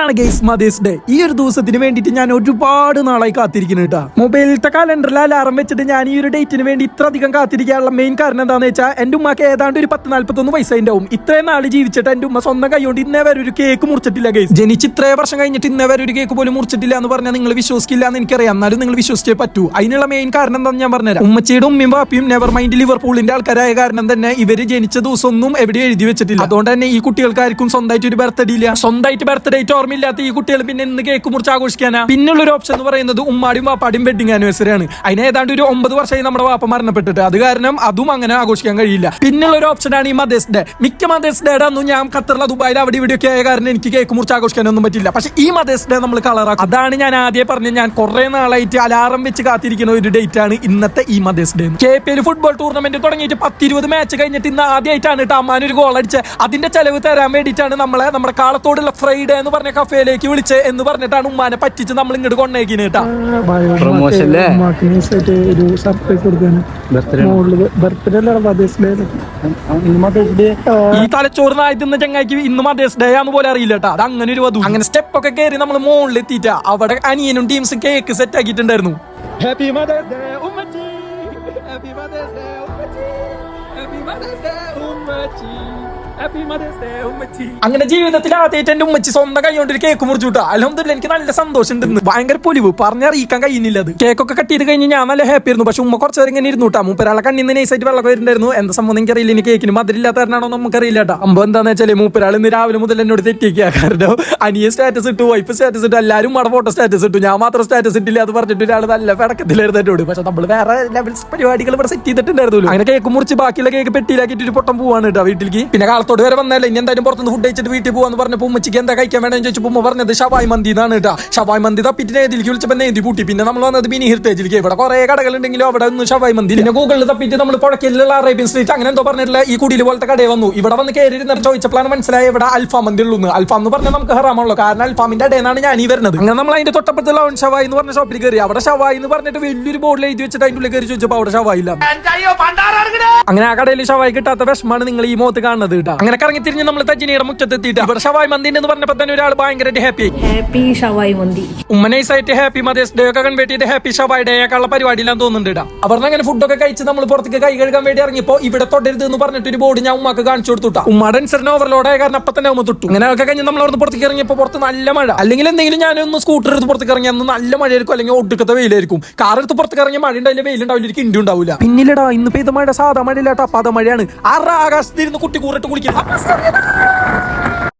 ഇന്നാണ് guys mothers day. ഈ ഒരു ദിവസത്തിന് വേണ്ടിയിട്ട് ഞാൻ ഒരുപാട് നാളായി കാത്തിരിക്കുന്നു കേട്ടോ. മൊബൈലിലത്തെ കലണ്ടറിൽ അലാറം വെച്ചിട്ട് ഞാൻ ഈ ഒരു ഡേറ്റിന് വേണ്ടി ഇത്ര അധികം കാത്തിരിക്കാനുള്ള മെയിൻ കാരണം എന്താണെന്ന് വെച്ചാൽ എന്റെ ഉമ്മക്ക് ഏതാണ്ട് ഒരു 10-41 വയസ്സായി ഉണ്ടാവും. ഇത്രയും നാൾ ജീവിച്ചിട്ട് എന്റെ ഉമ്മ സ്വന്തം കൈകൊണ്ട് ഇന്നേ വരെ ഒരു കേക്ക് മുറിച്ചിട്ടില്ല ഗൈസ്. ജനിച്ച് ഇത്രയും വർഷം കഴിഞ്ഞിട്ട് ഇന്നേ വരെ ഒരു കേക്ക് പോലും മുറിച്ചിട്ടില്ല എന്ന് പറഞ്ഞാൽ നിങ്ങൾ വിശ്വസിക്കില്ല എന്ന് എനിക്കറിയാം. എന്നാലും നിങ്ങൾ വിശ്വസിച്ചേ പറ്റൂ. അതിനുള്ള മെയിൻ കാരണം എന്താണെന്ന് ഞാൻ പറഞ്ഞുതരാം. ഉമ്മച്ചിയുടെ ഉമ്മയും പാപ്പിയും നെവർ മൈൻഡ് ലിവർപൂളിന്റെ ആൾക്കാരായ കാരണം തന്നെ ഇവര് ജനിച്ച ദിവസം ഒന്നും എവിടെ എഴുതി വെച്ചിട്ടില്ല. അതുകൊണ്ട് തന്നെ ഈ കുട്ടികൾക്കാർക്കും സ്വന്തമായിട്ട് ഒരു ബർത്ത്ഡേ ഇല്ല. സ്വന്തമായിട്ട് ബർത്ത്ഡേ ഓർമ്മയില്ലാത്ത ഈ കുട്ടികൾ പിന്നെ ഇന്ന് കേക്ക് മുറിച്ച് ആഘോഷിക്കാനാ. പിന്നുള്ള ഒരു ഓപ്ഷൻ എന്ന് പറയുന്നത് ഉമ്മാടിയും വാപ്പാടിയും വെഡിങ് ആനിവേഴ്സറി ആണ്. അതിന് ഏതാണ്ട് ഒരു 9 വർഷമായി നമ്മുടെ വാപ്പ മരണപ്പെട്ടിട്ട്. അത് കാരണം അതും അങ്ങനെ ആഘോഷിക്കാൻ കഴിയില്ല. പിന്നുള്ള ഒരു ഓപ്ഷനാണ് ഈ മദേഴ്സ് ഡേ. മിക്ക മദേഴ്സ് ഡേയുടെ അന്നും ഞാൻ ഖത്തറിലെ ദുബായിൽ അവിടെ ഇവിടെയൊക്കെ ആയ കാരണം എനിക്ക് കേക്ക് മുറിച്ച് ആഘോഷിക്കാനൊന്നും പറ്റില്ല. പക്ഷെ ഈ മദേഴ്സ് ഡേ നമ്മൾ കളറാക്കും. അതാണ് ഞാൻ ആദ്യം പറഞ്ഞത്. ഞാൻ കുറെ നാളായിട്ട് അലാറം വെച്ച് കാത്തിരിക്കുന്ന ഒരു ഡേറ്റ് ആണ് ഇന്നത്തെ ഈ mother's day. KPL football tournament തുടങ്ങിയിട്ട് 10-20 മാച്ച് കഴിഞ്ഞിട്ട് ഇന്ന് ആദ്യമായിട്ടാണ് അമ്മാൻ ഒരു ഗോൾ അടിച്ചത്. അതിന്റെ ചെലവ് തരാൻ വേണ്ടിയിട്ടാണ് നമ്മുടെ കാളത്തോടുള്ള ഫ്രൈഡേ എന്ന് പറഞ്ഞ കഫേയിലേക്ക് വിളിച്ച് എന്ന് പറഞ്ഞിട്ടാണ് ഉമ്മാനെ പറ്റിച്ച് നമ്മൾ ഇങ്ങോട്ട് കൊണ്ടേക്കിന് കേട്ടാ. ഈ തലച്ചോറ് നായത്തുന്ന ചങ്ങായിക്ക് ഇന്ന് മദേഴ്സ് ഡേ ആന്ന് പോലെ അറിയില്ല കേട്ടാ. അത് അങ്ങനെ ഒരു വധു. അങ്ങനെ സ്റ്റെപ്പ് ഒക്കെ കയറി നമ്മൾ മുകളിൽ എത്തിയിട്ടാ അവിടെ അനിയനും ടീംസും കേക്ക് സെറ്റ് ആക്കിയിട്ടുണ്ടായിരുന്നു. ഹാപ്പി മദേഴ്സ് ഡേ ഉമ്മച്ചി, ഹാപ്പി മദേഴ്സ് ഡേ ഉമ്മച്ചി, ഹാപ്പി മദേഴ്സ് ഡേ ഉമ്മച്ചി, ഹാപ്പി മദേഴ്സ് ഡേ ഉമ്മച്ചി. അങ്ങനെ ജീവിതത്തിൽ ആദ്യമായിട്ട് എന്റെ ഉമ്മച്ചി സ്വന്തം കൈ കൊണ്ട് ഒരു കേക്ക് മുറിച്ചുട്ടാ. അൽഹംദുലില്ലാ എനിക്ക് നല്ല സന്തോഷം ഉണ്ട്. ഭയങ്കര പൊലിവ് പറഞ്ഞറിയിക്കാൻ കഴിയുന്നില്ല. അത് കേക്കൊക്കെ കട്ട് ചെയ്ത് കഴിഞ്ഞ് ഞാൻ നല്ല ഹാപ്പി ആയിരുന്നു. പക്ഷെ ഉമ്മ കുറച്ച് നേരം ഇങ്ങനെ ഇരുന്നുട്ടാ. മൂപ്പരാളെ കണ്ണിന്ന് നൈസായിട്ട് വെള്ളം വരുന്നുണ്ടായിരുന്നു. എന്താ സംഭവം എനിക്കറിയില്ല. ഇനി കേക്കിന് മധുരില്ലാത്ത കാരണമാണോ നമുക്കറിയില്ല കേട്ടോ. അമ്പോ എന്താന്ന് വെച്ചാൽ മൂപ്പരാൾ ഇന്ന് രാവിലെ മുതൽ എന്നോട് തെറ്റിക്കുക. കാരണം അനിയ സ്റ്റാറ്റസ് ഇട്ടു, വൈഫ് സ്റ്റാറ്റസ് ഇട്ടു, എല്ലാവരും അവിടെ ഫോട്ടോ സ്റ്റാറ്റസ് ഇട്ടു, ഞാൻ മാത്രം സ്റ്റാറ്റസ് ഇട്ടില്ല. അത് പറഞ്ഞിട്ട് ഒരാൾ നല്ല പടക്കത്തിലായിരുന്നു എന്നോട്. പക്ഷെ നമ്മൾ വേറെ ലെവൽസ് പരിപാടികൾ ഇവിടെ സെറ്റ് ചെയ്തിട്ടുണ്ടായിരുന്നു. അങ്ങനെ കേക്ക് മുറിച്ച് ബാക്കിയുള്ള കേക്ക് പെട്ടിയിലാക്കിയിട്ട് ഒരു പൊട്ടം പോവാണ് കേട്ടോ വീട്ടിലേക്ക്. പിന്നെ കാലത്തോട് വരെ വന്നല്ലേ ഇനി എന്തായാലും പുറത്തുനിന്ന് ഫുഡ് കഴിച്ചിട്ട് വീട്ടിൽ പോവാന്ന് പറഞ്ഞപ്പോൾ ഉമ്മച്ചിക്ക് എന്താ കഴിക്കാൻ വേണമെന്ന് ചോദിച്ചപ്പോൾ ഉമ്മ പറഞ്ഞത് ഷവായ് മന്തി എന്നാണ് കേട്ടോ. ഷവായ് മന്തി തപ്പിട്ട് നേതിലേക്ക് വിളിച്ചപ്പോൾ നേതി പൂട്ടി. പിന്നെ നമ്മൾ വന്നത് മിനി ഹെറിറ്റേജിലേക്ക്. ഇവിടെ കുറെ കടകളുണ്ടെങ്കിലും അവിടെ ഒന്ന് ഷവായ് മന്തി. പിന്നെ ഗൂഗിളിൽ തപ്പിട്ട് നമ്മൾ പുഴക്കിലുള്ള അറേബ്യൻ സ്ട്രീറ്റ് അങ്ങനെ എന്തോ പറഞ്ഞിട്ടില്ല ഈ കുടിയിൽ പോലത്തെ കടയിൽ വന്നു. ഇവിടെ വന്ന് കയറി ചോദിച്ചപ്പോഴാണ് മനസ്സിലായി ഇവിടെ അൽഫാം മന്തി ഉള്ളൂ. അൽഫാം എന്ന് പറഞ്ഞാൽ നമുക്ക് ഹറാമുള്ളൂ. കാരണം അൽഫാമിന്റെ ഇടയിലാണ് ഞാൻ ഈ വരുന്നത്. അങ്ങനെ നമ്മൾ അതിന്റെ തൊട്ടപ്പുറത്തുള്ള ഷവായ് എന്ന് പറഞ്ഞ ഷോപ്പിൽ കയറി. അവിടെ ഷവായ് എന്ന് പറഞ്ഞിട്ട് വലിയൊരു ബോർഡിൽ എഴുതി വെച്ചിട്ട് അതിന്റെ ഉള്ളിൽ കയറി ചോദിച്ചപ്പോൾ അവിടെ ഷവായ് ഇല്ല. അങ്ങനെ ആ കടയിൽ ഷവായ് കിട്ടാത്ത വിഷമാണ് നിങ്ങൾ ഈ മുഖത്ത് കാണുന്നത് കേട്ടോ. അങ്ങനെ കറങ്ങി തിരിഞ്ഞ് നമ്മൾ തജിനിയുടെ മുറ്റത്തെത്തിയിട്ട് ഇവിടെ ഷവായ് മന്തി എന്ന് പറഞ്ഞപ്പോൾ തന്നെ ഒരാൾ ഭയങ്കരമായിട്ട് ഹാപ്പി ഷവായ് മന്തി. ഉമ്മനൈസായിട്ട് ഹാപ്പി മദേഴ്സ് ഡേ ഒക്കെ കൺവേർട്ട് ഹാപ്പി ഷവായ് ഡേ ഒക്കെ ഉള്ള പരിപാടിയിലാന്ന് തോന്നുന്നുണ്ട്. അവിടെ അങ്ങനെ ഫുഡൊക്കെ കഴിച്ച് നമ്മൾ പുറത്തേക്ക് കൈ കഴുകാൻ വേണ്ടി ഇറങ്ങിയപ്പോൾ ഇവിടെ തൊടരുത് എന്ന് പറഞ്ഞിട്ട് ഒരു ബോർഡ് ഞാൻ ഉമ്മക്ക് കാണിച്ചു കൊടുത്തുട്ടാ. ഉമ്മയുടെ അനുസരണം ഓവർലോഡ് ആയ കാരണം അപ്പൊ തന്നെ ഉമ്മ തൊട്ടു. അങ്ങനെ ഒക്കെ കഴിഞ്ഞ് നമ്മൾ അവിടെ പുറത്തേക്ക് ഇറങ്ങിയപ്പോൾ പുറത്ത് നല്ല മഴ. അല്ലെങ്കിൽ എന്തെങ്കിലും ഞാനൊന്ന് സ്കൂട്ടർ എടുത്ത് പുറത്തേക്ക് ഇറങ്ങി അന്ന് നല്ല മഴയായിരിക്കും, അല്ലെങ്കിൽ ഒടുക്കത്തെ വെയിലായിരിക്കും. കാർ എടുത്ത് പുറത്തേക്ക് ഇറങ്ങിയ മഴ ഉണ്ടാവില്ല, വെയിലുണ്ടാവില്ല, ഒരു കിണ്ടി ഉണ്ടാവില്ല. പിന്നിലടാ ഇന്ന് പെയ്ത മഴ സാധാ മഴയില്ലാട്ടോ, പത മഴയാണ്. ആകാശത്തിരുന്ന് കുട്ടി കൂറിട്ട് കുളിക്കുന്നത്.